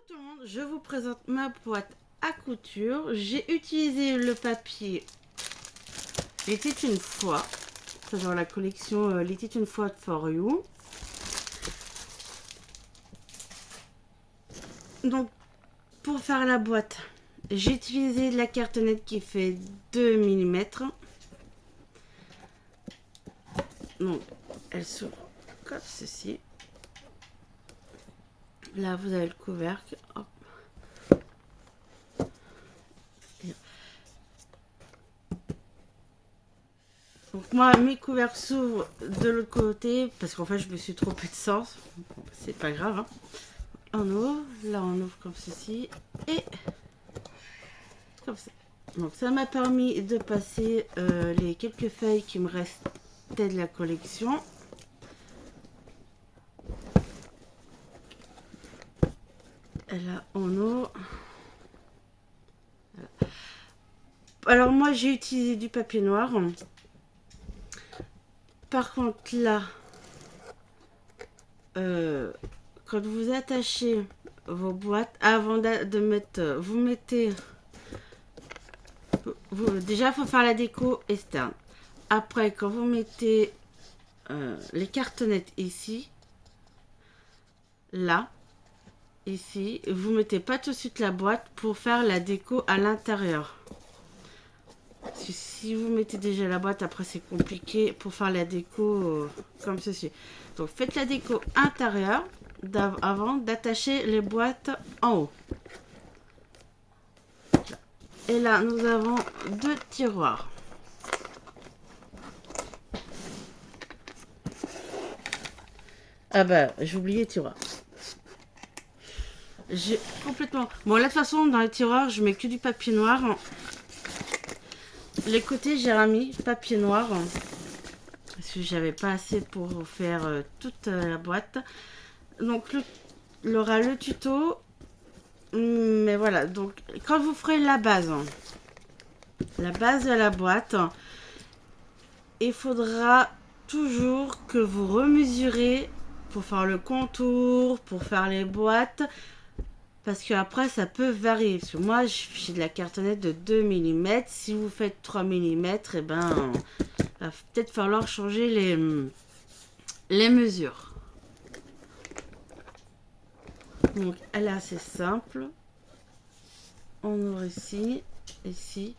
tout le monde, je vous présente ma boîte à couture. J'ai utilisé le papier Il était une fois, c'est dans la collection Il était une fois de For You. Donc pour faire la boîte, j'ai utilisé de la cartonnette qui fait 2 mm. Donc elle s'ouvre comme ceci. Là vous avez le couvercle. Hop. Donc moi mes couvercles s'ouvrent de l'autre côté parce qu'en fait je me suis trompée de sens. C'est pas grave. Hein. On ouvre, là on ouvre comme ceci et comme ça. Donc ça m'a permis de passer les quelques feuilles qui me restaient de la collection. Et là on ouvre. Voilà. Alors moi j'ai utilisé du papier noir. Par contre là, quand vous attachez vos boîtes, avant de mettre, vous mettez, déjà il faut faire la déco externe. Après quand vous mettez les cartonnettes ici, là, ici, vous mettez pas tout de suite la boîte pour faire la déco à l'intérieur. Si vous mettez déjà la boîte, après c'est compliqué pour faire la déco comme ceci. Donc faites la déco intérieure avant d'attacher les boîtes en haut. Et là nous avons 2 tiroirs. Ah bah j'ai oublié les tiroirs. J'ai complètement... Bon là de toute façon dans les tiroirs je mets que du papier noir. Les côtés j'ai remis papier noir. Parce que j'avais pas assez pour faire toute la boîte. Donc il y aura le tuto. Mais voilà, donc quand vous ferez la base de la boîte, il faudra toujours que vous remesurez pour faire le contour, pour faire les boîtes. Parce que après ça peut varier. Parce que moi j'ai de la cartonnette de 2 mm. Si vous faites 3 mm, et ben va peut-être falloir changer les mesures. Donc elle est assez simple. On ouvre ici, ici.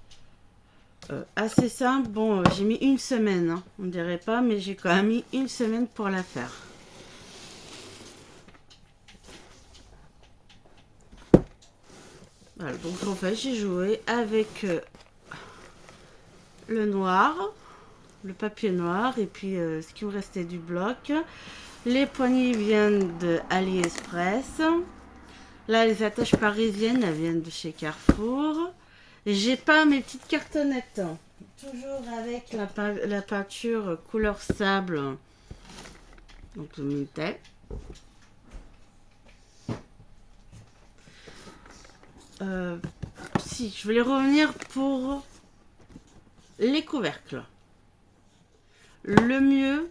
Assez simple. Bon, j'ai mis une semaine. Hein. On dirait pas, mais j'ai quand même mis une semaine pour la faire. Voilà, donc en fait j'ai joué avec le noir, le papier noir et puis ce qui me restait du bloc. Les poignées viennent de AliExpress. Là les attaches parisiennes elles viennent de chez Carrefour. J'ai peint mes petites cartonnettes. Toujours avec la peinture couleur sable. Donc le Mintel. Si, je voulais revenir pour les couvercles. Le mieux,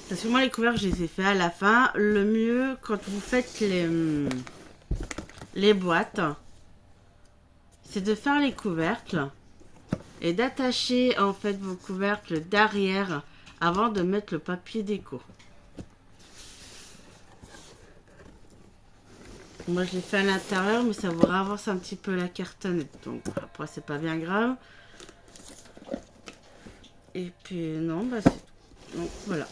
parce que moi les couvercles je les ai fait à la fin. Le mieux quand vous faites les boîtes, c'est de faire les couvercles et d'attacher en fait vos couvercles derrière avant de mettre le papier déco. Moi je l'ai fait à l'intérieur, mais ça vous avance un petit peu la cartonnette, donc après c'est pas bien grave. Et puis non, bah c'est tout. Donc voilà.